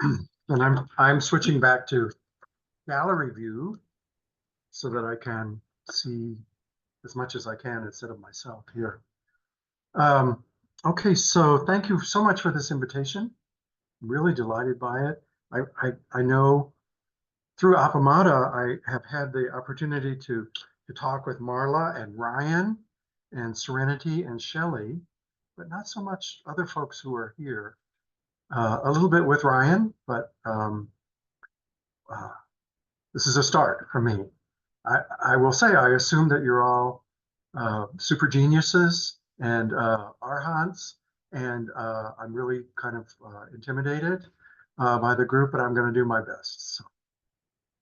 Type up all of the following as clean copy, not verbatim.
And I'm switching back to gallery view so that I can see as much as I can instead of myself here. Okay, so thank you so much for this invitation. I'm really delighted by it. I know through Appamada, I have had the opportunity to talk with Marla and Ryan and Serenity and Shelley, but not so much other folks who are here. A little bit with Ryan, but uh, this is a start for me. I will say, I assume that you're all super geniuses and arhants, and I'm really kind of intimidated by the group, but I'm going to do my best. So,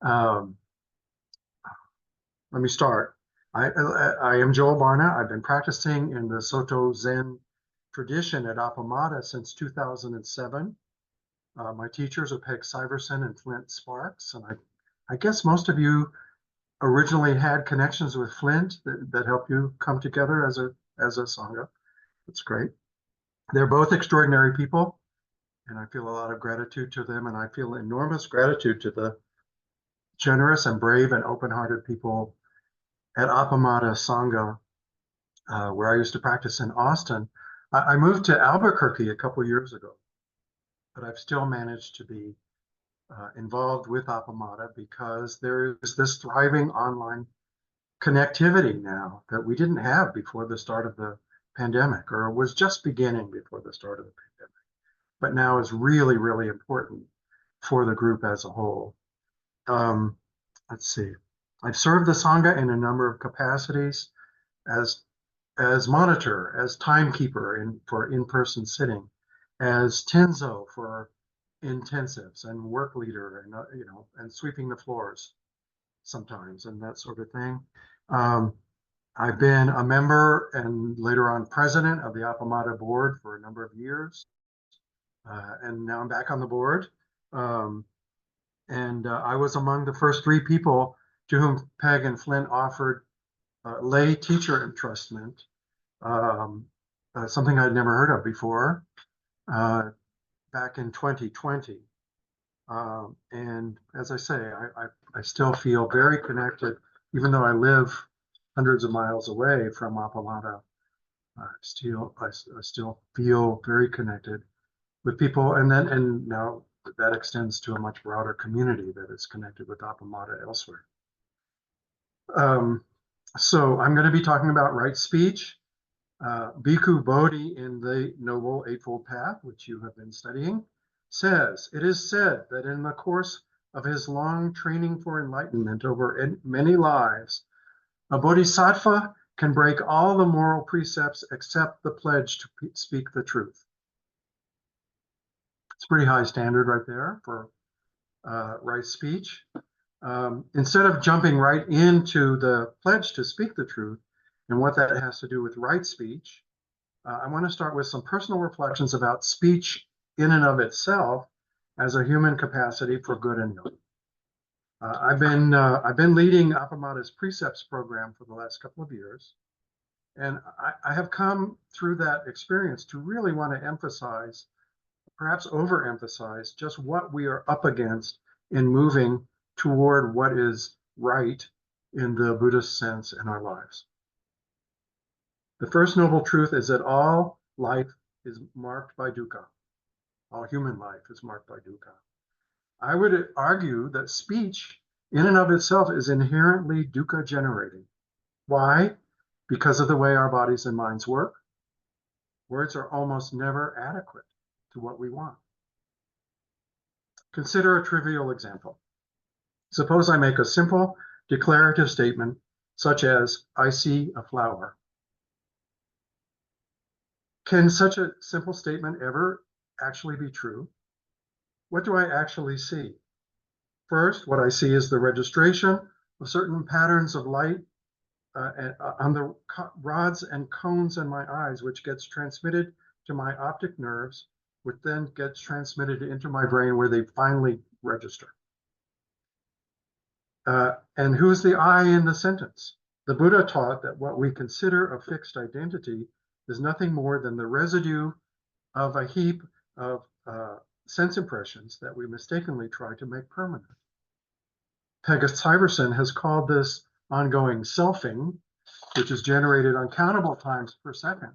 um, let me start. I am Joel Barna. I've been practicing in the Soto Zen tradition at Appamada since 2007. My teachers are Peg Syverson and Flint Sparks, and I guess most of you originally had connections with Flint that helped you come together as a sangha. That's great. They're both extraordinary people, and I feel a lot of gratitude to them, and I feel enormous gratitude to the generous and brave and open-hearted people at Appamada Sangha, where I used to practice in Austin. I moved to Albuquerque a couple years ago, but I've still managed to be involved with Appamada because there is this thriving online connectivity now that we didn't have before the start of the pandemic, or was just beginning before the start of the pandemic, but now is really, really important for the group as a whole. Let's see. I've served the Sangha in a number of capacities as monitor, as timekeeper for in-person sitting, as Tenzo for intensives, and work leader, and and sweeping the floors sometimes, and that sort of thing. I've been a member and later on president of the Appamada board for a number of years, and now I'm back on the board. And I was among the first 3 people to whom Peg and Flint offered lay teacher entrustment, something I'd never heard of before, back in 2020. And as I say, I still feel very connected, even though I live hundreds of miles away from Appamada. I still feel very connected with people, and now that extends to a much broader community that is connected with Appamada elsewhere. So I'm going to be talking about right speech. Bhikkhu Bodhi in the Noble Eightfold Path, which you have been studying, says, "It is said that in the course of his long training for enlightenment over many lives, a bodhisattva can break all the moral precepts except the pledge to speak the truth." It's a pretty high standard right there for right speech. Instead of jumping right into the pledge to speak the truth and what that has to do with right speech, I want to start with some personal reflections about speech in and of itself as a human capacity for good and ill. I've been leading Appamada's precepts program for the last couple of years, and I have come through that experience to really want to emphasize, perhaps overemphasize, just what we are up against in moving toward what is right in the Buddhist sense in our lives. The first noble truth is that all life is marked by dukkha. All human life is marked by dukkha. I would argue that speech in and of itself is inherently dukkha generating. Why? Because of the way our bodies and minds work. Words are almost never adequate to what we want. Consider a trivial example. Suppose I make a simple declarative statement such as, "I see a flower." Can such a simple statement ever actually be true? What do I actually see? First, what I see is the registration of certain patterns of light on the rods and cones in my eyes, which gets transmitted to my optic nerves, which then gets transmitted into my brain where they finally register. And who's the I in the sentence? The Buddha taught that what we consider a fixed identity is nothing more than the residue of a heap of sense impressions that we mistakenly try to make permanent. Peggy Syverson has called this ongoing selfing, which is generated uncountable times per second.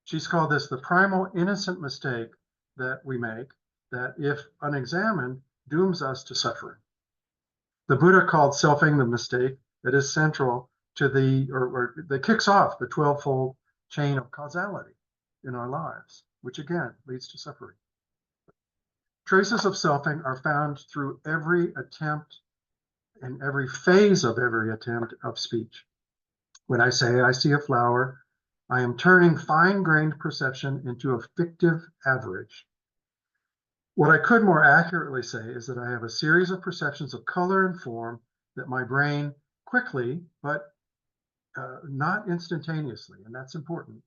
She's called this the primal innocent mistake that we make that, if unexamined, dooms us to suffering. The Buddha called selfing the mistake that is central to or that kicks off the 12-fold chain of causality in our lives, which again leads to suffering. Traces of selfing are found through every attempt and every phase of every attempt of speech. When I say I see a flower, I am turning fine-grained perception into a fictive average. What I could more accurately say is that I have a series of perceptions of color and form that my brain quickly, but not instantaneously, and that's important,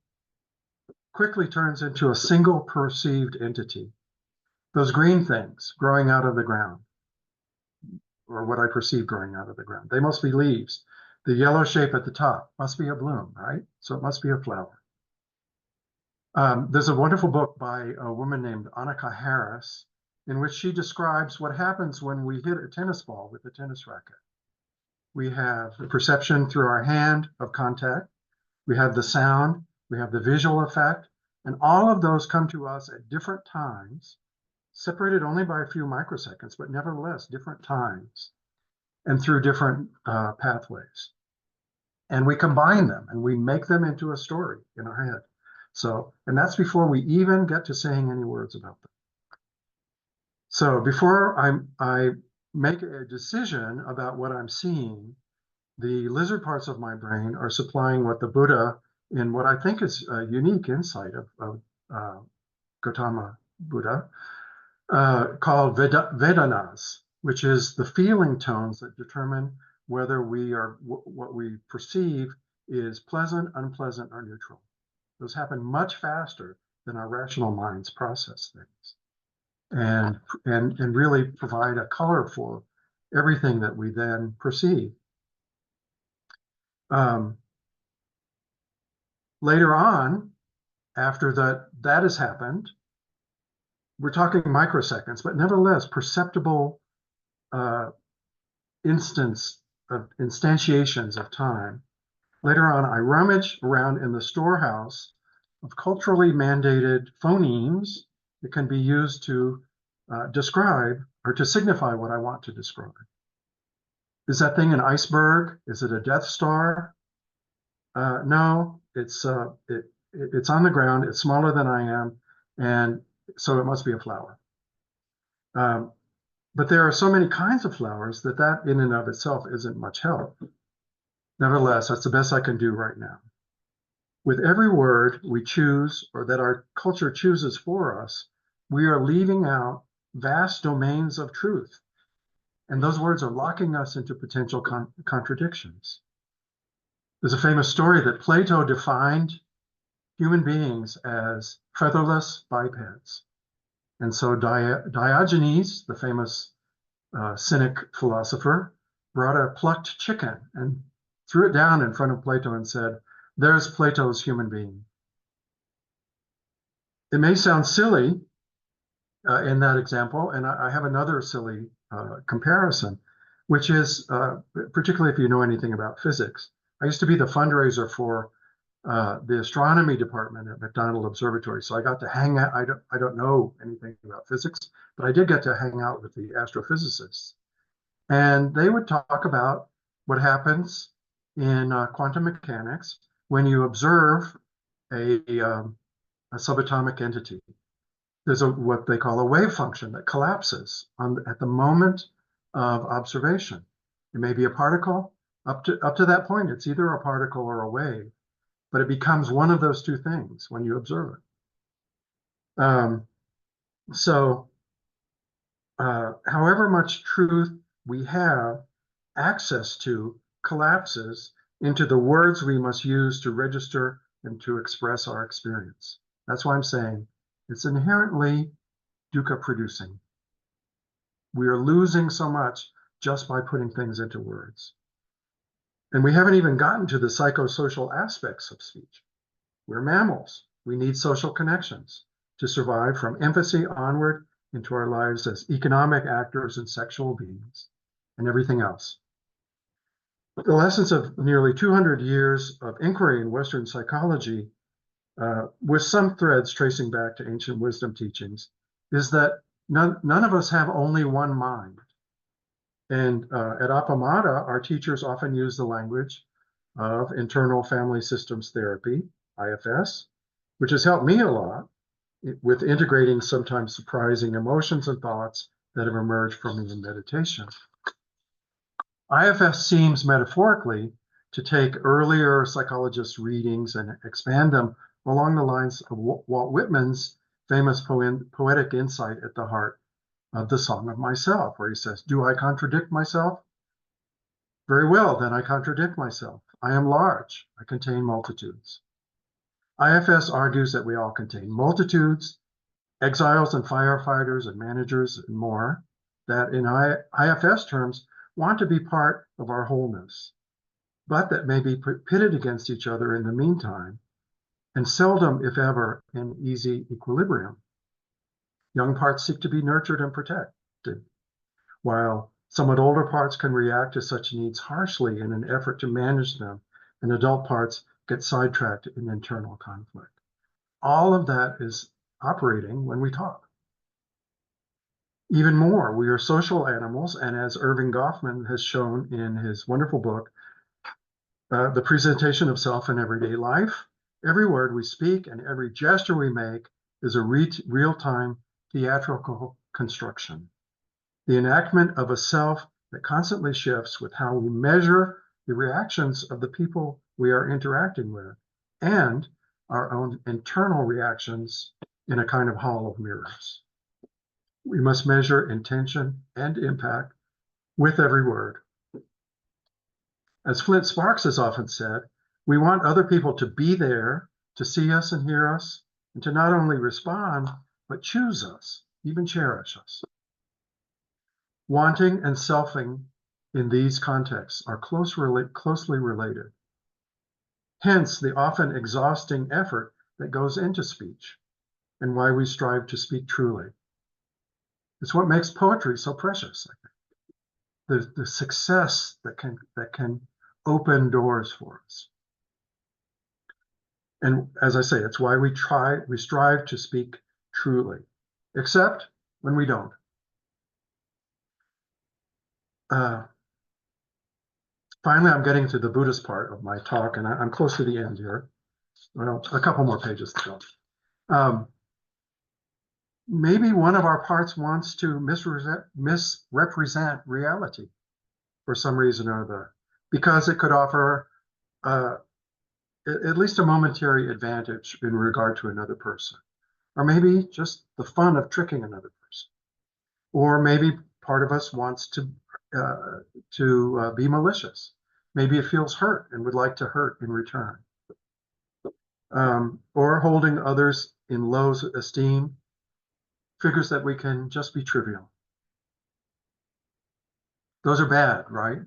quickly turns into a single perceived entity. Those green things growing out of the ground, or what I perceive growing out of the ground, they must be leaves. The yellow shape at the top must be a bloom, right? So it must be a flower. There's a wonderful book by a woman named Annika Harris, in which she describes what happens when we hit a tennis ball with a tennis racket. We have the perception through our hand of contact, we have the sound, we have the visual effect, and all of those come to us at different times, separated only by a few microseconds, but nevertheless different times and through different pathways. And we combine them and we make them into a story in our head. So, and that's before we even get to saying any words about them. So before I make a decision about what I'm seeing, the lizard parts of my brain are supplying what the Buddha, in what I think is a unique insight of Gautama Buddha, called Vedanas, which is the feeling tones that determine whether what we perceive is pleasant, unpleasant, or neutral. Those happen much faster than our rational minds process things, and really provide a color for everything that we then perceive. Later on, after that has happened, we're talking microseconds, but nevertheless perceptible instantiations of time. Later on, I rummage around in the storehouse of culturally mandated phonemes that can be used to describe or to signify what I want to describe. Is that thing an iceberg? Is it a Death Star? No, it's on the ground. It's smaller than I am, and so it must be a flower. But there are so many kinds of flowers that in and of itself isn't much help. Nevertheless, that's the best I can do right now. With every word we choose, or that our culture chooses for us, we are leaving out vast domains of truth. And those words are locking us into potential contradictions. There's a famous story that Plato defined human beings as featherless bipeds. And so Diogenes, the famous Cynic philosopher, brought a plucked chicken and threw it down in front of Plato and said, "There's Plato's human being." It may sound silly in that example, and I have another silly comparison, which is, particularly if you know anything about physics. I used to be the fundraiser for the astronomy department at McDonald Observatory, so I got to hang out. I don't know anything about physics, but I did get to hang out with the astrophysicists, and they would talk about what happens in quantum mechanics when you observe a subatomic entity. There's what they call a wave function that collapses at the moment of observation. It may be a particle. Up to that point, it's either a particle or a wave, but it becomes one of those two things when you observe it. However much truth we have access to collapses into the words we must use to register and to express our experience. That's why I'm saying it's inherently dukkha producing. We are losing so much just by putting things into words. And we haven't even gotten to the psychosocial aspects of speech. We're mammals. We need social connections. to survive from infancy onward into our lives as economic actors and sexual beings and everything else. The lessons of nearly 200 years of inquiry in Western psychology, with some threads tracing back to ancient wisdom teachings, is that none of us have only one mind. And at Appamada, our teachers often use the language of internal family systems therapy, IFS, which has helped me a lot with integrating sometimes surprising emotions and thoughts that have emerged from me in meditation. IFS seems metaphorically to take earlier psychologist readings and expand them along the lines of Walt Whitman's famous poetic insight at the heart of the Song of Myself, where he says, "Do I contradict myself? Very well, then I contradict myself. I am large. I contain multitudes." IFS argues that we all contain multitudes, exiles and firefighters and managers and more, that in IFS terms want to be part of our wholeness, but that may be pitted against each other in the meantime, and seldom, if ever, in easy equilibrium. Young parts seek to be nurtured and protected, while somewhat older parts can react to such needs harshly in an effort to manage them, and adult parts get sidetracked in internal conflict. All of that is operating when we talk. Even more, we are social animals, and as Irving Goffman has shown in his wonderful book, The Presentation of Self in Everyday Life, every word we speak and every gesture we make is a real-time theatrical construction. The enactment of a self that constantly shifts with how we measure the reactions of the people we are interacting with and our own internal reactions in a kind of hall of mirrors. We must measure intention and impact with every word. As Flint Sparks has often said, we want other people to be there, to see us and hear us, and to not only respond, but choose us, even cherish us. Wanting and selfing in these contexts are closely related. Hence, the often exhausting effort that goes into speech and why we strive to speak truly. It's what makes poetry so precious, I think. The success that can open doors for us. And as I say, it's why we strive to speak truly, except when we don't. Finally, I'm getting to the Buddhist part of my talk, and I'm close to the end here. Well, a couple more pages to go. Maybe one of our parts wants to misrepresent reality for some reason or other, because it could offer at least a momentary advantage in regard to another person, or maybe just the fun of tricking another person, or maybe part of us wants to be malicious. Maybe it feels hurt and would like to hurt in return, or holding others in low esteem figures that we can just be trivial. Those are bad, right?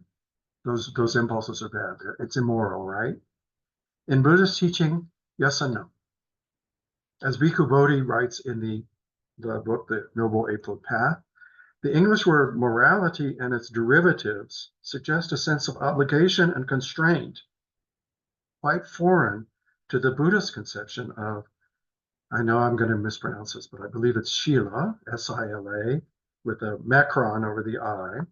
Those impulses are bad. It's immoral, right? In Buddhist teaching, yes and no. As Bhikkhu Bodhi writes in the book, The Noble Eightfold Path, the English word morality and its derivatives suggest a sense of obligation and constraint, quite foreign to the Buddhist conception of, I know I'm going to mispronounce this, but I believe it's Shila, S-I-L-A, with a macron over the I.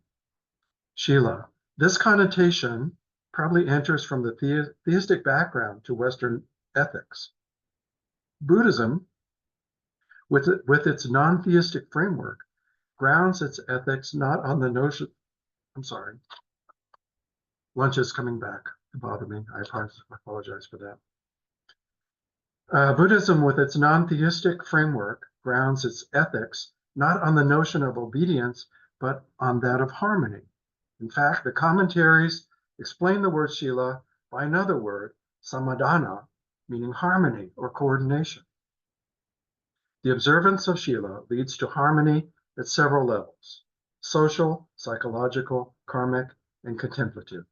Shila. This connotation probably enters from the theistic background to Western ethics. Buddhism, with its non-theistic framework, grounds its ethics not on the notion, I'm sorry, lunch is coming back to bother me. I apologize for that. Buddhism, with its non-theistic framework, grounds its ethics not on the notion of obedience, but on that of harmony. In fact, the commentaries explain the word Shila by another word, samadhana, meaning harmony or coordination. The observance of Shila leads to harmony at several levels: social, psychological, karmic, and contemplative.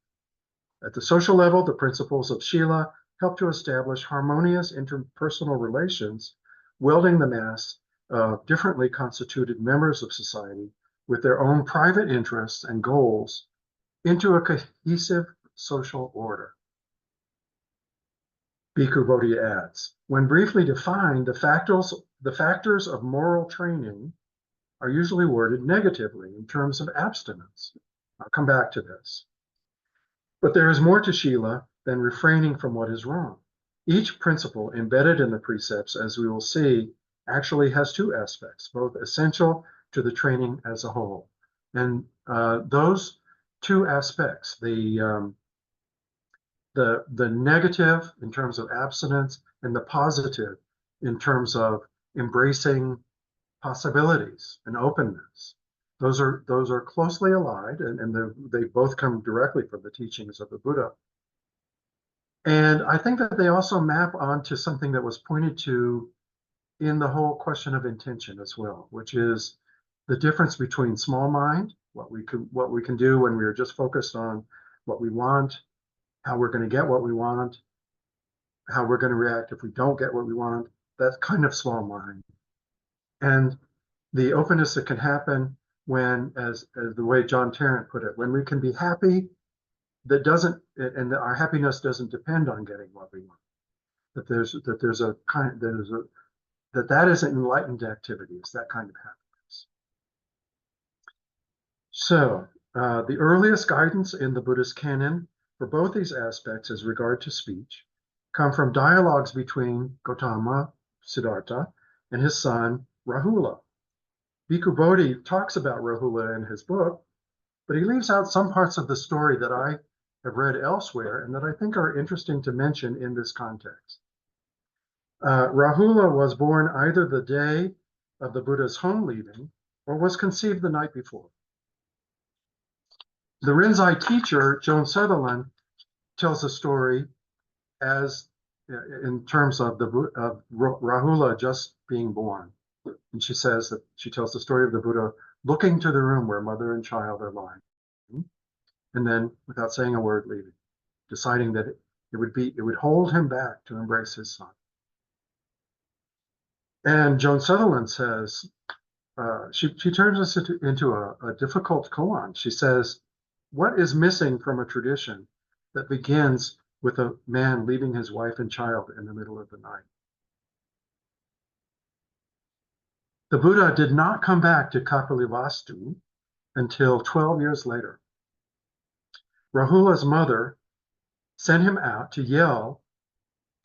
At the social level, the principles of Shila help to establish harmonious interpersonal relations welding the mass of differently constituted members of society with their own private interests and goals into a cohesive social order. Bhikkhu Bodhi adds, when briefly defined, the factors of moral training are usually worded negatively in terms of abstinence. I'll come back to this. But there is more to Shila than refraining from what is wrong. Each principle embedded in the precepts, as we will see, actually has two aspects, both essential to the training as a whole. And those two aspects, the negative in terms of abstinence and the positive in terms of embracing possibilities and openness, those are closely allied, and they both come directly from the teachings of the Buddha. And I think that they also map onto something that was pointed to in the whole question of intention as well, which is the difference between small mind, what we can do when we are just focused on what we want, how we're going to get what we want, how we're going to react if we don't get what we want, that kind of small mind. And the openness that can happen when, as the way John Tarrant put it, when we can be happy, that our happiness doesn't depend on getting what we want. That is an enlightened activity. It's that kind of happiness. So the earliest guidance in the Buddhist canon for both these aspects as regard to speech come from dialogues between Gautama, Siddhartha, and his son, Rahula. Bhikkhu Bodhi talks about Rahula in his book, but he leaves out some parts of the story that I have read elsewhere and that I think are interesting to mention in this context. Rahula was born either the day of the Buddha's home leaving or was conceived the night before. The Rinzai teacher, Joan Sutherland, tells a story as in terms of Rahula just being born. And she says that she tells the story of the Buddha looking to the room where mother and child are lying, and then without saying a word leaving, deciding that it would hold him back to embrace his son. And Joan Sutherland says, she turns us into a difficult koan. She says, what is missing from a tradition that begins with a man leaving his wife and child in the middle of the night? The Buddha did not come back to Kapilavastu until 12 years later. Rahula's mother sent him out to yell,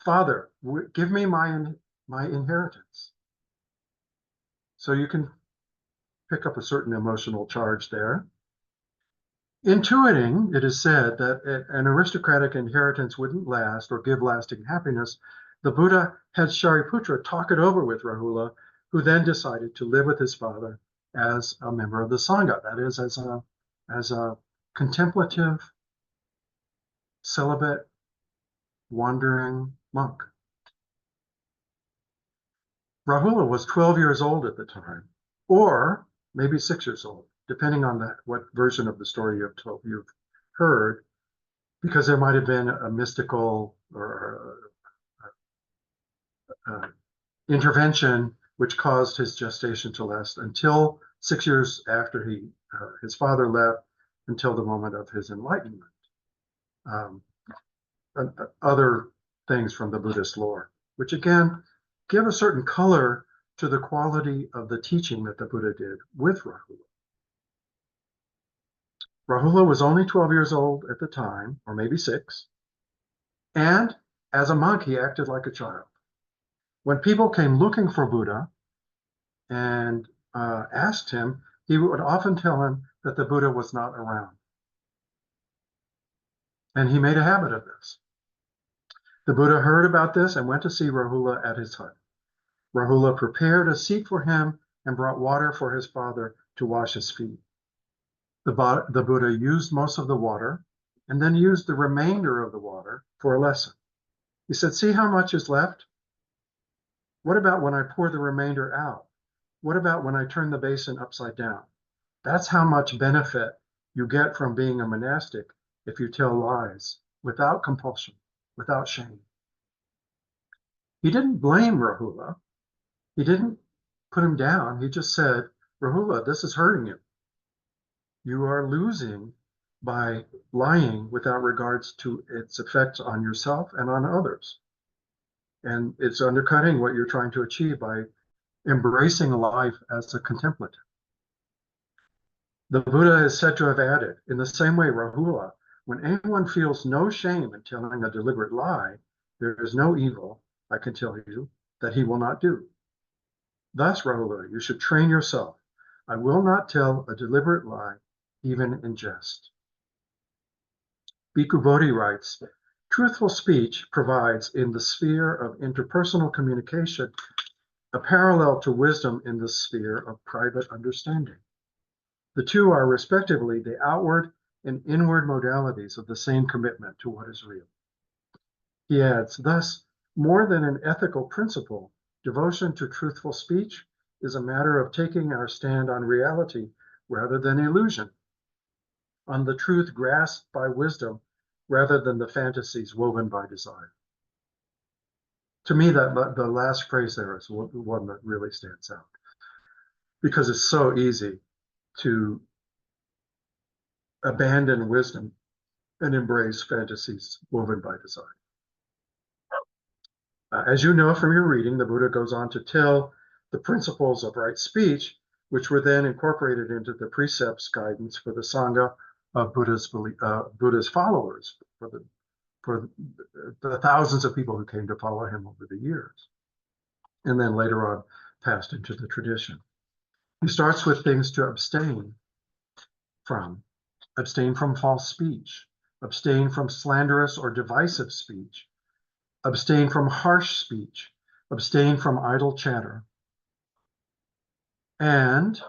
"Father, give me my inheritance." So you can pick up a certain emotional charge there. Intuiting, it is said, that an aristocratic inheritance wouldn't last or give lasting happiness, the Buddha had Shariputra talk it over with Rahula, who then decided to live with his father as a member of the Sangha, that is, as a contemplative, celibate, wandering monk. Rahula was 12 years old at the time, or maybe 6 years old, depending on what version of the story you've heard, because there might have been a mystical or intervention which caused his gestation to last until 6 years after his father left, until the moment of his enlightenment. Other things from the Buddhist lore, which again give a certain color to the quality of the teaching that the Buddha did with Rahula. Rahula was only 12 years old at the time, or maybe 6, and as a monk, he acted like a child. When people came looking for Buddha and asked him, he would often tell him that the Buddha was not around. And he made a habit of this. The Buddha heard about this and went to see Rahula at his hut. Rahula prepared a seat for him and brought water for his father to wash his feet. The Buddha used most of the water and then used the remainder of the water for a lesson. He said, "See how much is left? What about when I pour the remainder out? What about when I turn the basin upside down? That's how much benefit you get from being a monastic if you tell lies without compulsion, without shame." He didn't blame Rahula. He didn't put him down. He just said, Rahula, this is hurting you. You are losing by lying without regards to its effects on yourself and on others. And it's undercutting what you're trying to achieve by embracing life as a contemplative. The Buddha is said to have added, in the same way, Rahula, when anyone feels no shame in telling a deliberate lie, there is no evil, I can tell you, that he will not do. Thus, Rahula, you should train yourself. I will not tell a deliberate lie, even in jest. Bhikkhu Bodhi writes, truthful speech provides in the sphere of interpersonal communication a parallel to wisdom in the sphere of private understanding. The two are respectively the outward and inward modalities of the same commitment to what is real. He adds, thus, more than an ethical principle, devotion to truthful speech is a matter of taking our stand on reality rather than illusion, on the truth grasped by wisdom rather than the fantasies woven by desire. To me, that the last phrase there is one that really stands out, because it's so easy to abandon wisdom and embrace fantasies woven by desire. As you know from your reading, the Buddha goes on to tell the principles of right speech, which were then incorporated into the precepts guidance for the Sangha of Buddha's followers, for the thousands of people who came to follow him over the years, and then later on passed into the tradition. He starts with things to abstain from false speech, abstain from slanderous or divisive speech, abstain from harsh speech, abstain from idle chatter. And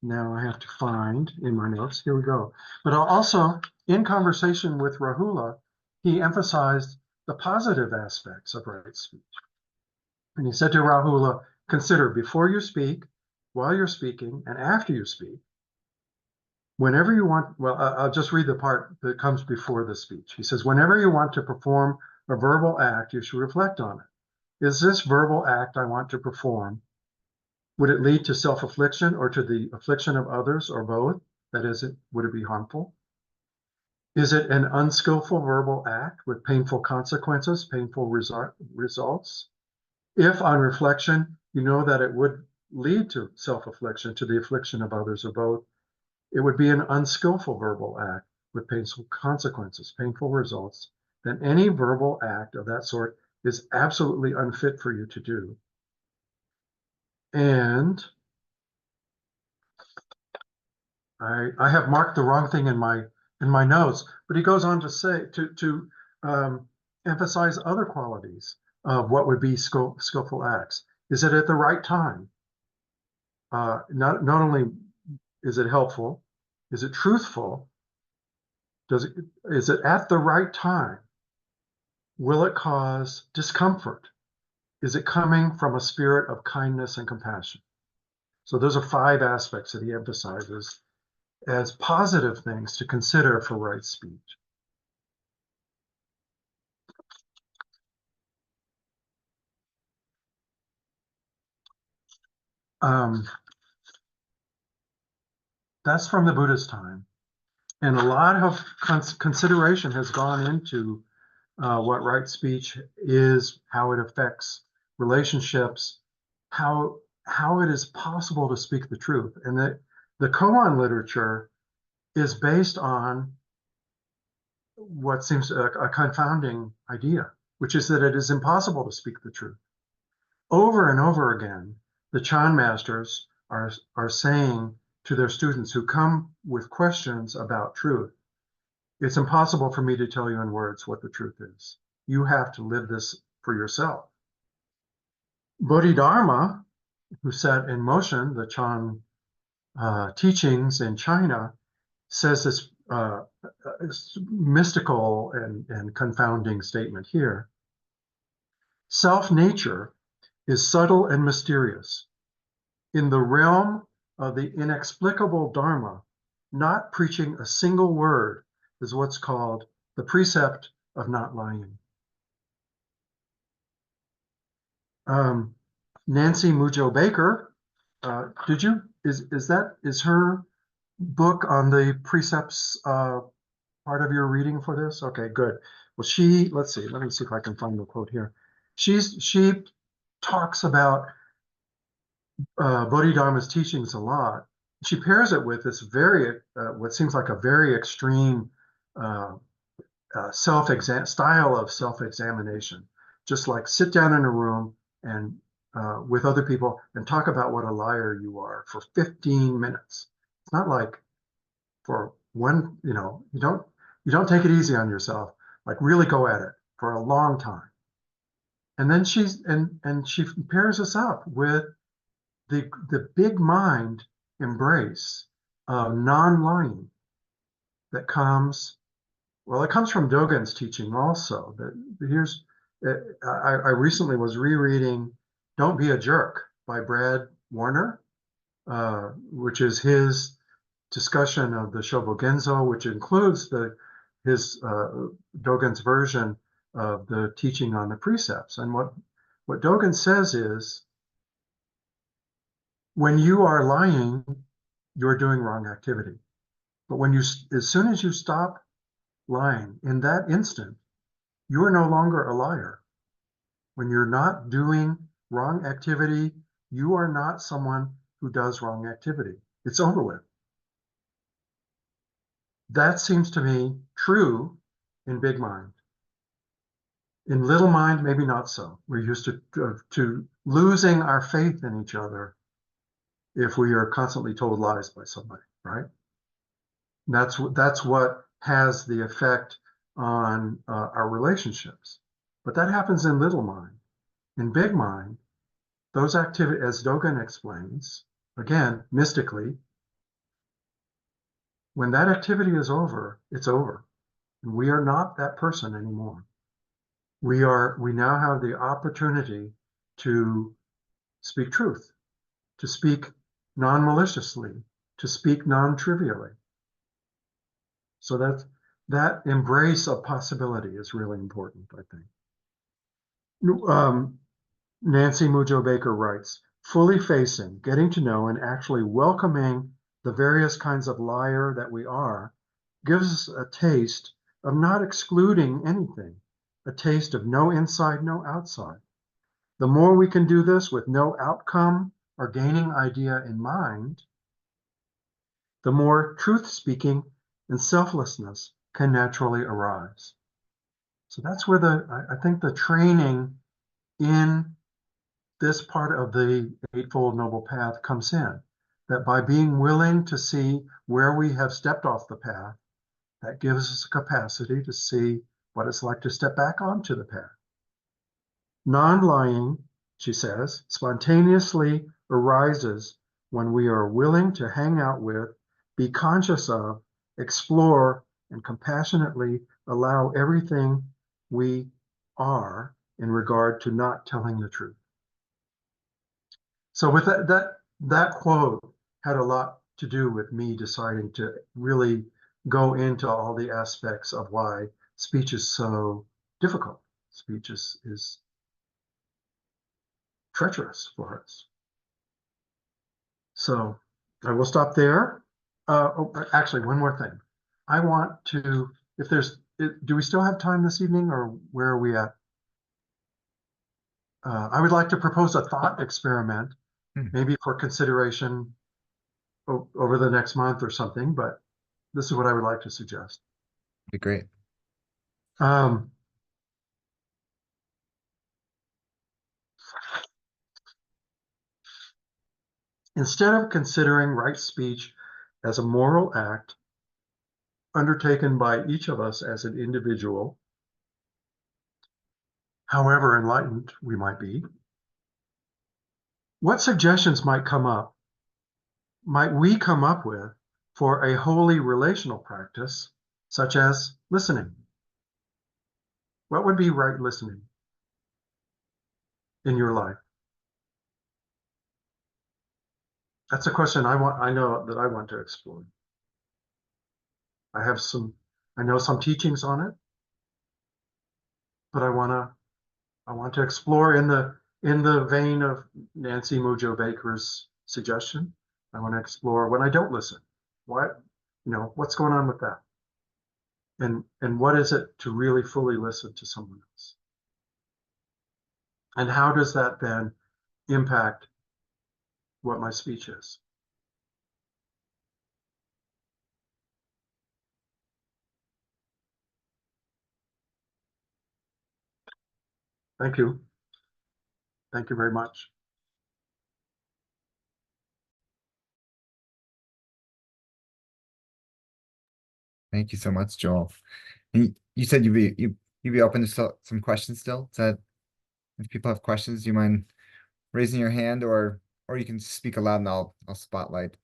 now I have to find in my notes, here we go. But also, in conversation with Rahula, he emphasized the positive aspects of right speech. And he said to Rahula, consider before you speak, while you're speaking, and after you speak, whenever you want, well, I'll just read the part that comes before the speech. He says, whenever you want to perform a verbal act, you should reflect on it. Is this verbal act I want to perform, would it lead to self-affliction or to the affliction of others or both? That is, would it be harmful? Is it an unskillful verbal act with painful consequences, painful results? If on reflection, you know that it would lead to self-affliction, to the affliction of others or both, it would be an unskillful verbal act with painful consequences, painful results, then any verbal act of that sort is absolutely unfit for you to do. And I have marked the wrong thing in my notes, but he goes on to say to emphasize other qualities of what would be skillful acts. Is it at the right time? Not only is it helpful, is it truthful? Is it at the right time? Will it cause discomfort? Is it coming from a spirit of kindness and compassion? So those are 5 aspects that he emphasizes as positive things to consider for right speech. That's from the Buddha's time. And a lot of consideration has gone into what right speech is, how it affects relationships, how it is possible to speak the truth. And that the koan literature is based on what seems a confounding idea, which is that it is impossible to speak the truth. Over and over again, the Chan masters are saying to their students who come with questions about truth, it's impossible for me to tell you in words what the truth is. You have to live this for yourself. Bodhidharma, who set in motion the Chan teachings in China, says this mystical and confounding statement here. Self-nature is subtle and mysterious. In the realm of the inexplicable Dharma, not preaching a single word is what's called the precept of not lying. Nancy Mujo Baker. Is her book on the precepts part of your reading for this? Okay, good. Well, let's see, let me see if I can find the quote here. She talks about Bodhidharma's teachings a lot. She pairs it with this what seems like a very extreme uh, style of self-examination. Just like sit down in a room and with other people and talk about what a liar you are for 15 minutes. It's not like for one, you don't take it easy on yourself. Like really go at it for a long time. And then she pairs us up with the big mind embrace of non-lying that comes, well, it comes from Dogen's teaching also. I recently was rereading Don't Be a Jerk by Brad Warner, which is his discussion of the Shobogenzo, which includes his Dogen's version of the teaching on the precepts. And what Dogen says is, when you are lying, you're doing wrong activity. But as soon as you stop lying, in that instant, you are no longer a liar. When you're not doing wrong activity, you are not someone who does wrong activity. It's over with. That seems to me true in big mind. In little mind, maybe not so. We're used to losing our faith in each other if we are constantly told lies by somebody, right? That's what has the effect on our relationships. But that happens in little mind. In big mind, those activities, as Dogen explains, again, mystically, when that activity is over, it's over. And we are not that person anymore. We now have the opportunity to speak truth, to speak non-maliciously, to speak non-trivially. So that embrace of possibility is really important, I think. Nancy Mujo Baker writes, fully facing, getting to know, and actually welcoming the various kinds of liar that we are gives us a taste of not excluding anything, a taste of no inside, no outside. The more we can do this with no outcome or gaining idea in mind, the more truth speaking and selflessness can naturally arise. So that's where I think the training in this part of the Eightfold Noble Path comes in. That by being willing to see where we have stepped off the path, that gives us a capacity to see what it's like to step back onto the path. Non-lying, she says, spontaneously arises when we are willing to hang out with, be conscious of, explore, and compassionately allow everything we are in regard to not telling the truth. So with that quote had a lot to do with me deciding to really go into all the aspects of why speech is so difficult. Speech is treacherous for us. So I will stop there. Actually, one more thing. I want to, do we still have time this evening or where are we at? I would like to propose a thought experiment, maybe for consideration over the next month or something, but this is what I would like to suggest. Be great. Instead of considering right speech as a moral act undertaken by each of us as an individual, however enlightened we might be, what suggestions might we come up with for a holy relational practice, such as listening? What would be right listening in your life? That's a question I know that I want to explore. I know some teachings on it, but I want to explore in in the vein of Nancy Mojo Baker's suggestion, I want to explore when I don't listen. What's going on with that? And what is it to really fully listen to someone else? And how does that then impact what my speech is? Thank you. Thank you very much. Thank you so much, Joel. You said you'd be open to some questions still? Is that, if people have questions, do you mind raising your hand, or you can speak aloud and I'll spotlight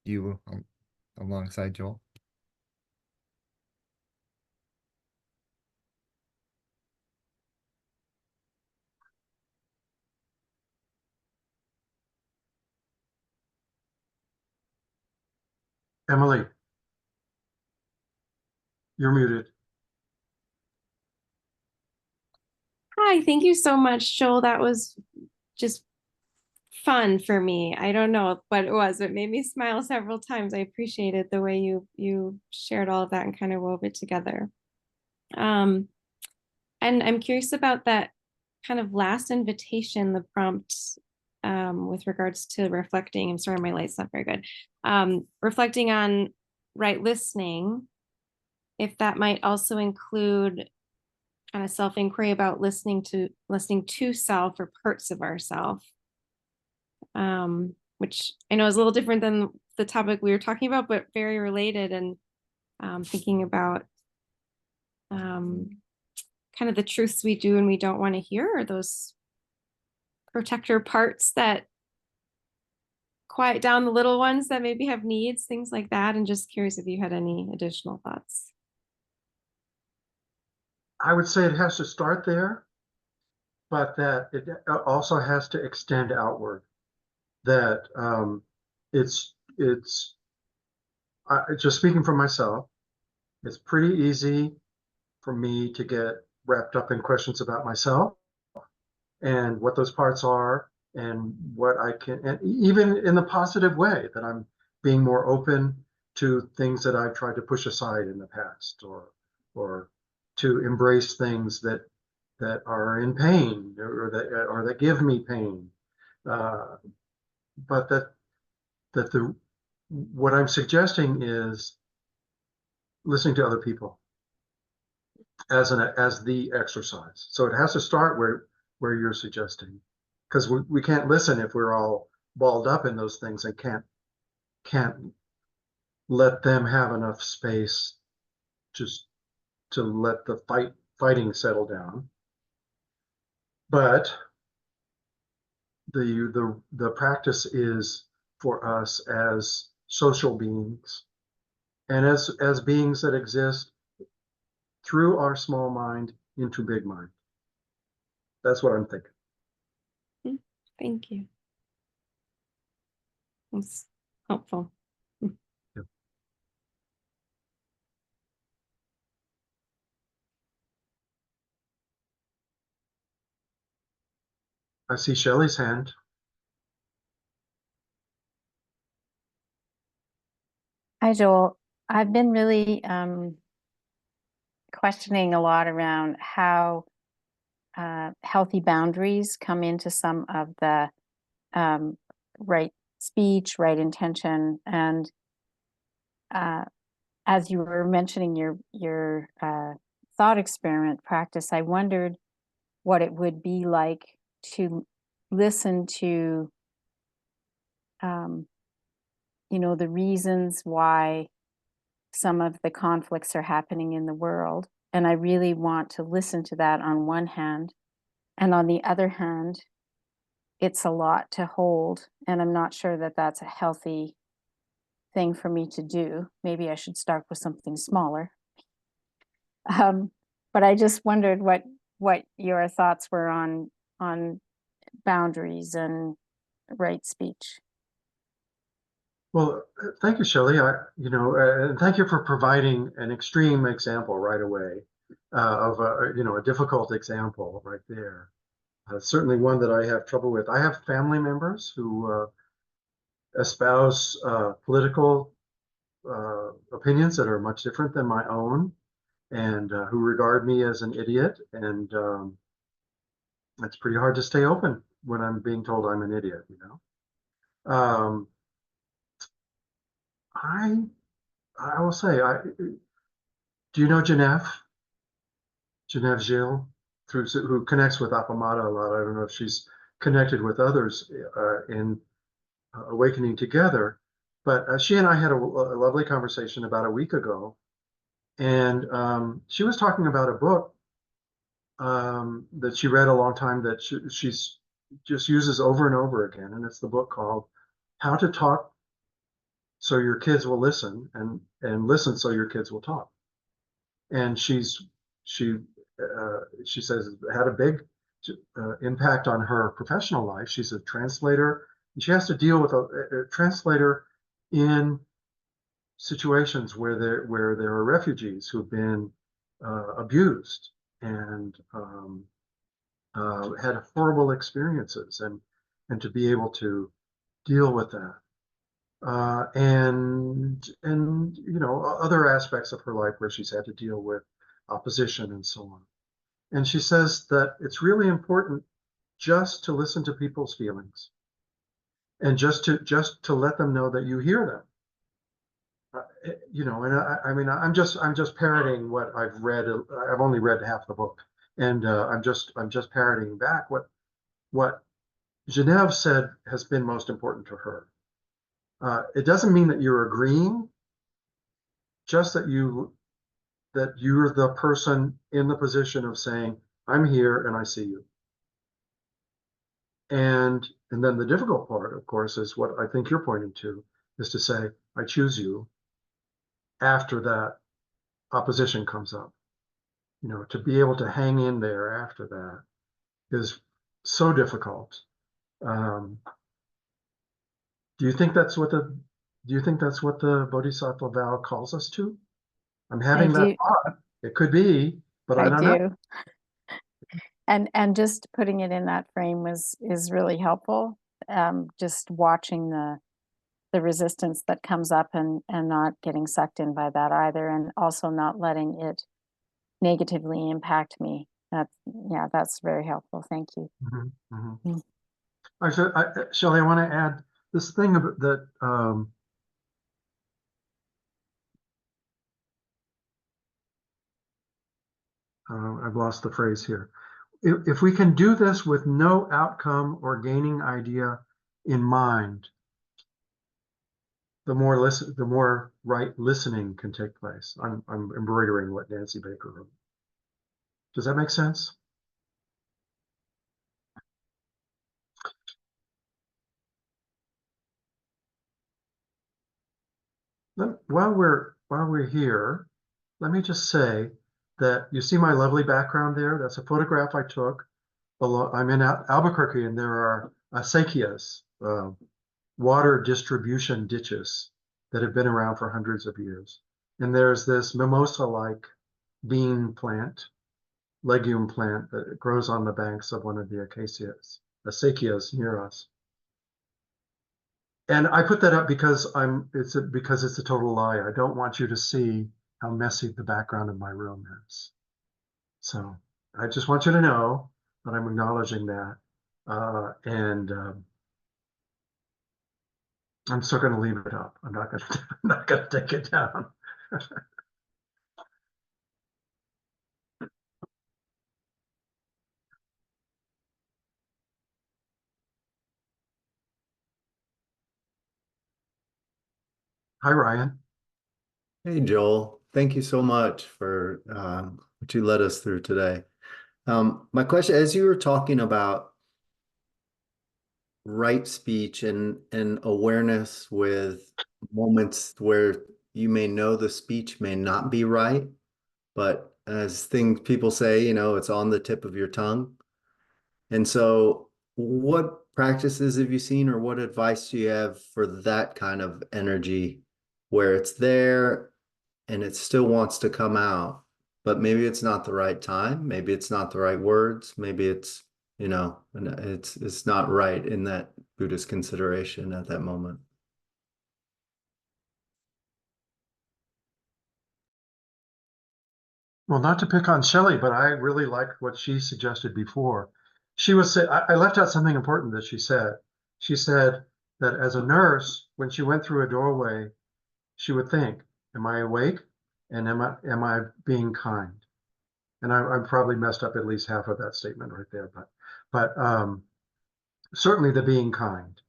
you alongside Joel. Emily, you're muted. Hi, thank you so much, Joel. That was just fun for me. I don't know what it was. It made me smile several times. I appreciated the way you shared all of that and kind of wove it together. And I'm curious about that kind of last invitation, the prompt with regards to reflecting. I'm sorry, my light's not very good. Reflecting on right listening, if that might also include kind of self-inquiry about listening to self or parts of ourself, which I know is a little different than the topic we were talking about, but very related. And thinking about kind of the truths we do and we don't want to hear, or those protector parts that quiet down the little ones that maybe have needs, things like that. And just curious if you had any additional thoughts. I would say it has to start there, but that it also has to extend outward. That it's just speaking for myself, it's pretty easy for me to get wrapped up in questions about myself and what those parts are and what I can, and even in the positive way, that I'm being more open to things that I've tried to push aside in the past, or to embrace things that are in pain, or that give me pain. But what I'm suggesting is listening to other people as the exercise. So it has to start where you're suggesting, because we can't listen if we're all balled up in those things and can't let them have enough space just to let the fighting settle down. But the practice is for us as social beings and as beings that exist through our small mind into big mind. That's what I'm thinking. Thank you. That's helpful. Yep. I see Shelley's hand. Hi, Joel. I've been really questioning a lot around how healthy boundaries come into some of the right speech, right intention. And as you were mentioning your thought experiment practice, I wondered what it would be like to listen to the reasons why some of the conflicts are happening in the world. And I really want to listen to that on one hand. And on the other hand, it's a lot to hold. And I'm not sure that that's a healthy thing for me to do. Maybe I should start with something smaller. But I just wondered what your thoughts were on boundaries and right speech. Well, thank you, Shelley. And thank you for providing an extreme example right away of a difficult example right there. certainly one that I have trouble with. I have family members who espouse political opinions that are much different than my own, and who regard me as an idiot. And it's pretty hard to stay open when I'm being told I'm an idiot, you know. I I will say, do you know Genevieve Gilles, who connects with Appamada a lot? I don't know if she's connected with others in Awakening Together, but she and I had a lovely conversation about a week ago, and she was talking about a book that she read a long time that she's just uses over and over again, and it's the book called How to Talk So Your Kids Will Listen, and Listen So Your Kids Will Talk. And she says it had a big impact on her professional life. She's a translator, and she has to deal with a translator in situations where there are refugees who've been abused and had horrible experiences, and to be able to deal with that. And you know, other aspects of her life where she's had to deal with opposition and so on. And she says that it's really important just to listen to people's feelings, and just to let them know that you hear them. You know, and I mean, I'm just parroting what I've read. I've only read half the book, and I'm just parroting back what Genevieve said has been most important to her. It doesn't mean that you're agreeing, just that you're the person in the position of saying, I'm here and I see you. And then the difficult part, of course, is what I think you're pointing to, is to say, I choose you after that opposition comes up. You know, to be able to hang in there after that is so difficult. Do you think that's what the Bodhisattva vow calls us to? I'm having that thought. It could be, but I don't know. And just putting it in that frame is really helpful. Just watching the resistance that comes up and not getting sucked in by that either, and also not letting it negatively impact me. That's very helpful. Thank you. Mm-hmm, mm-hmm. Shelley, I want to add this thing that I've lost the phrase here. If we can do this with no outcome or gaining idea in mind, the more right listening can take place. I'm embroidering what Nancy Baker wrote. Does that make sense? While we're here, let me just say that you see my lovely background there. That's a photograph I took. I'm in Albuquerque, and there are acequias, water distribution ditches that have been around for hundreds of years. And there's this mimosa-like bean plant, legume plant that grows on the banks of one of the acequias near us. And I put that up because it's a total lie. I don't want you to see how messy the background of my room is. So I just want you to know that I'm acknowledging that. And I'm still going to leave it up. I'm not going to take it down. Hi, Ryan. Hey, Joel. Thank you so much for what you led us through today. My question, as you were talking about right speech and awareness with moments where you may know the speech may not be right, but as people say, it's on the tip of your tongue. And so what practices have you seen, or what advice do you have for that kind of energy where it's there and it still wants to come out, but maybe it's not the right time, maybe it's not the right words, maybe it's you know, and it's not right in that Buddhist consideration at that moment. Well, not to pick on Shelley, but I really liked what she suggested before. She was say I left out something important that she said. She said that as a nurse, when she went through a doorway, she would think, "Am I awake? And am I being kind?" And I probably messed up at least half of that statement right there, but certainly the being kind.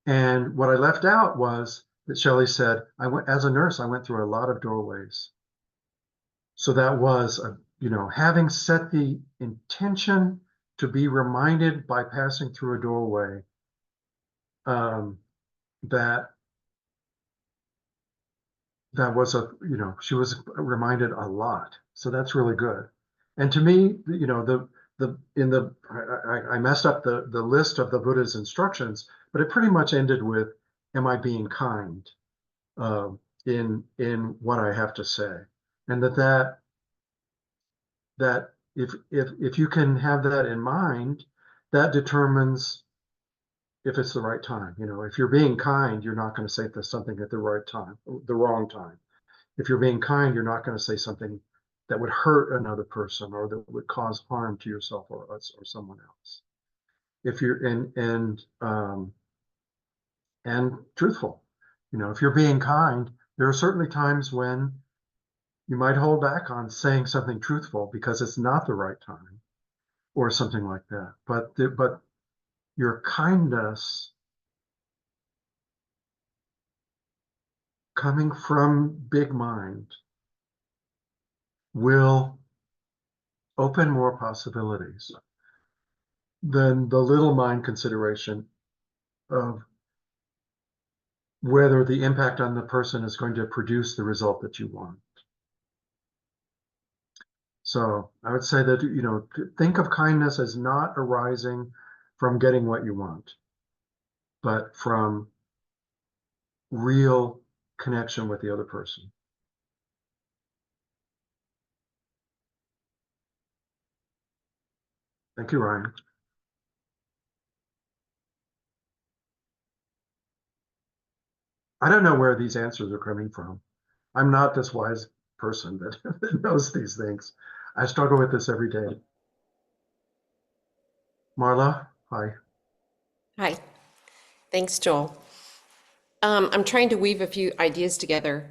And what I left out was that Shelley said, "I went as a nurse, I went through a lot of doorways." So that was having set the intention to be reminded by passing through a doorway that was she was reminded a lot. So that's really good. And to me, I messed up the list of the Buddha's instructions, but it pretty much ended with, "Am I being kind uh, in what I have to say?" And that if you can have that in mind, that determines if it's the right time. If you're being kind, you're not going to say something at the right time, the wrong time. If you're being kind, you're not going to say something that would hurt another person or that would cause harm to yourself or us or someone else. If you're and truthful, if you're being kind, there are certainly times when you might hold back on saying something truthful because it's not the right time or something like that. But your kindness coming from big mind will open more possibilities than the little mind consideration of whether the impact on the person is going to produce the result that you want. So I would say that, think of kindness as not arising from getting what you want, but from real connection with the other person. Thank you, Ryan. I don't know where these answers are coming from. I'm not this wise person that knows these things. I struggle with this every day. Marla, hi. Hi, thanks, Joel. I'm trying to weave a few ideas together,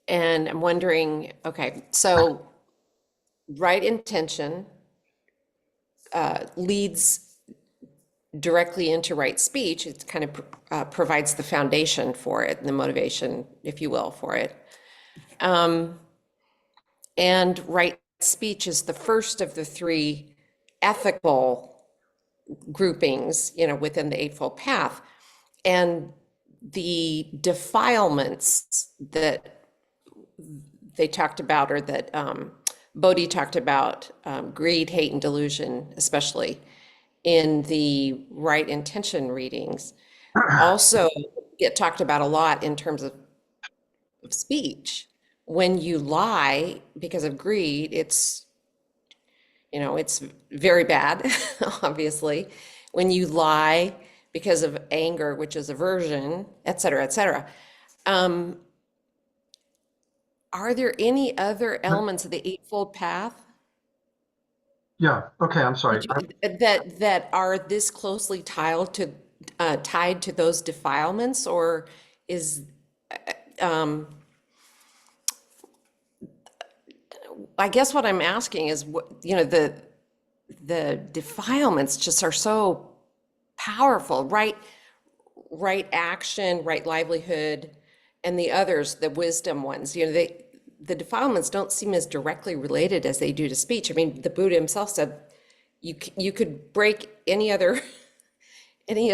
and I'm wondering, okay, so right intention leads directly into right speech. It kind of provides the foundation for it, the motivation, if you will, for it. And right speech is the first of the three ethical groupings, within the Eightfold Path. And the defilements that they talked about, or that Bodhi talked about, greed, hate, and delusion, especially in the right intention readings, also get talked about a lot in terms of speech. When you lie because of greed, it's very bad, obviously. When you lie because of anger, which is aversion, et cetera, et cetera. Are there any other elements of the Eightfold Path Yeah, okay, I'm sorry. that are this closely tied to those defilements, or is I guess what I'm asking is, the defilements just are so powerful, right? Right action, right livelihood, and the others, the wisdom ones, the defilements don't seem as directly related as they do to speech. I mean, the Buddha himself said you could break any of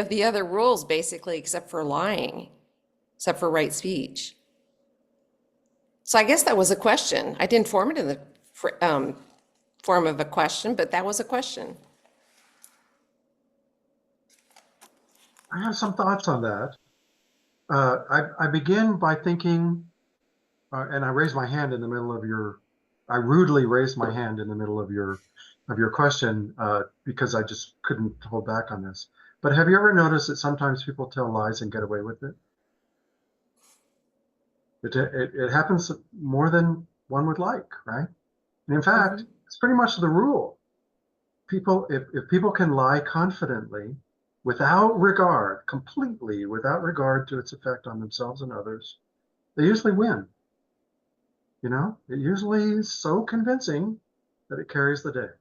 the other rules basically, except for lying, except for right speech. So I guess that was a question. I didn't form it in the form of a question, but that was a question. I have some thoughts on that. I begin by thinking, and I rudely raised my hand in the middle of your your question, because I just couldn't hold back on this. But have you ever noticed that sometimes people tell lies and get away with it? It happens more than one would like, right? And in fact, it's pretty much the rule. People, if people can lie confidently, without regard, completely without regard to its effect on themselves and others, they usually win. You know, it usually is so convincing that it carries the day.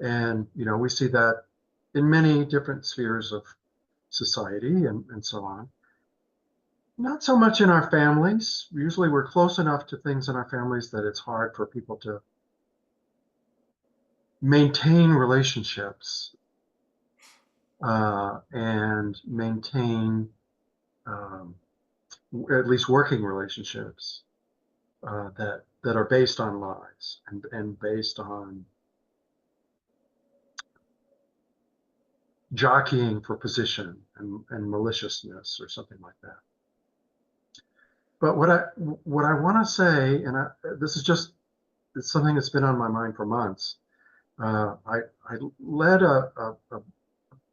And, you know, we see that in many different spheres of society and so on. Not so much in our families. Usually we're close enough to things in our families that it's hard for people to maintain relationships and maintain at least working relationships that are based on lies and based on jockeying for position and maliciousness or something like that. But what I want to say, and this is just it's something that's been on my mind for months. I led a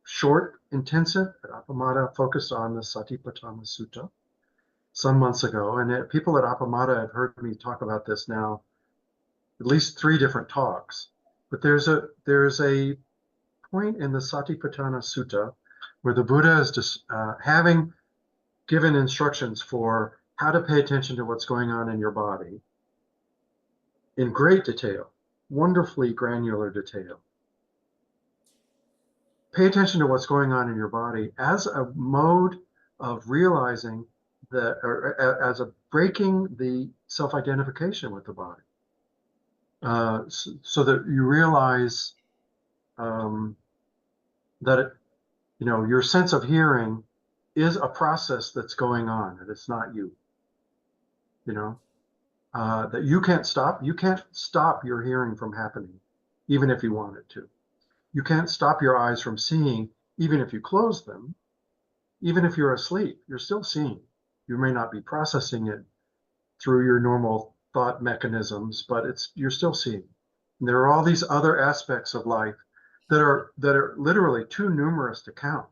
short intensive at Appamada focused on the Satipatthana Sutta some months ago, and people at Appamada have heard me talk about this now, at least 3 different talks. But there's a point in the Satipatthana Sutta where the Buddha is just having given instructions for how to pay attention to what's going on in your body in great detail, wonderfully granular detail. Pay attention to what's going on in your body as a mode of realizing that, or as a breaking the self-identification with the body, so that you realize that you know, your sense of hearing is a process that's going on, and it's not you. You know, that you can't stop your hearing from happening, even if you want it to. You can't stop your eyes from seeing, even if you close them. Even if you're asleep, you're still seeing. You may not be processing it through your normal thought mechanisms, but you're still seeing. And there are all these other aspects of life that are literally too numerous to count,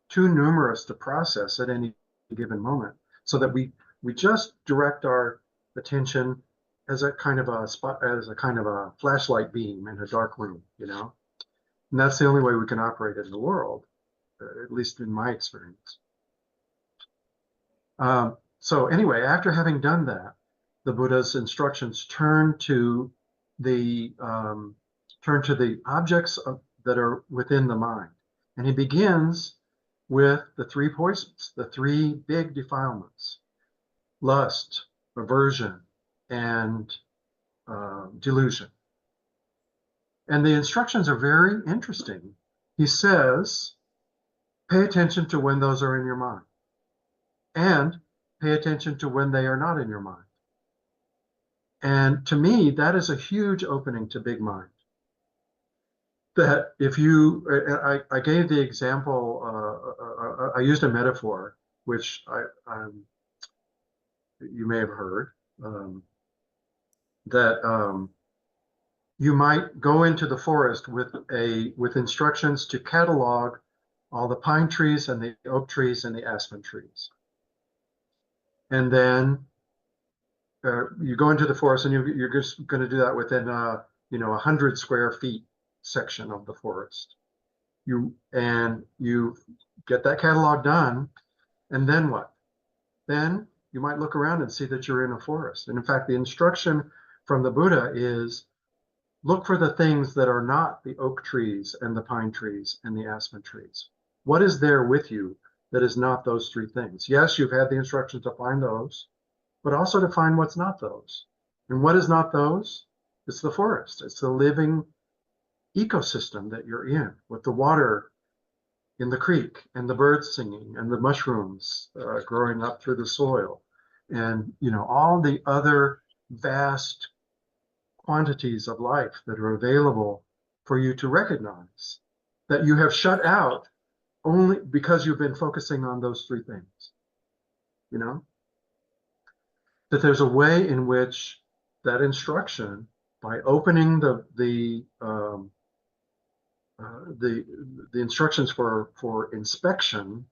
too numerous to process at any given moment, so that we just direct our attention as a kind of a flashlight beam in a dark room, you know. And that's the only way we can operate in the world, at least in my experience. So anyway, after having done that, the Buddha's instructions turn to the objects that are within the mind, and he begins with the 3 poisons, the 3 big defilements: lust, aversion, and delusion. And the instructions are very interesting. He says, pay attention to when those are in your mind, and pay attention to when they are not in your mind. And to me, that is a huge opening to big mind. That if you, I gave the example, I used a metaphor, which you may have heard, that you might go into the forest with instructions to catalog all the pine trees and the oak trees and the aspen trees. And then you go into the forest, and you're just going to do that within you know, 100 square feet section of the forest. You get that catalog done, and then what? Then you might look around and see that you're in a forest. And in fact, the instruction from the Buddha is, look for the things that are not the oak trees and the pine trees and the aspen trees. What is there with you that is not those 3 things? Yes, you've had the instructions to find those, but also to find what's not those. And what is not those? It's the forest. It's the living ecosystem that you're in, with the water in the creek and the birds singing and the mushrooms growing up through the soil, and you know, all the other vast quantities of life that are available for you to recognize, that you have shut out only because you've been focusing on those 3 things. You know, that there's a way in which that instruction, by opening the the instructions for inspection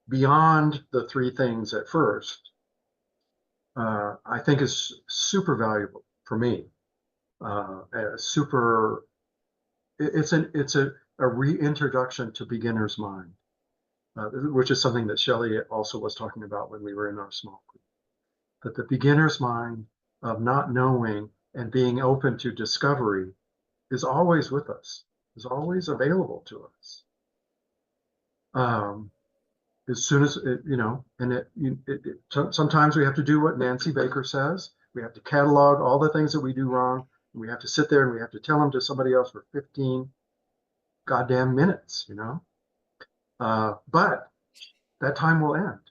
beyond the three things at first, I think is super valuable for me. It's a reintroduction to beginner's mind, which is something that Shelley also was talking about when we were in our small group. That the beginner's mind of not knowing and being open to discovery is always with us, is always available to us. As soon as it, sometimes we have to do what Nancy Baker says. We have to catalog all the things that we do wrong, and we have to sit there and we have to tell them to somebody else for 15 goddamn minutes, but that time will end.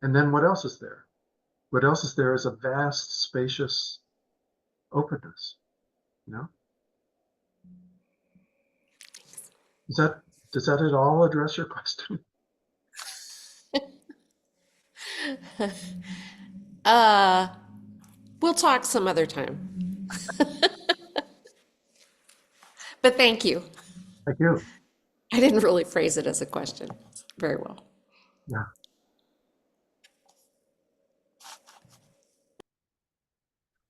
And then what else is there? What else is there is a vast, spacious openness, Does that at all address your question? We'll talk some other time. But thank you. Thank you. I didn't really phrase it as a question very well. Yeah.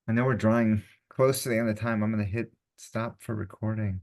I know we're drawing close to the end of time. I'm gonna hit stop for recording.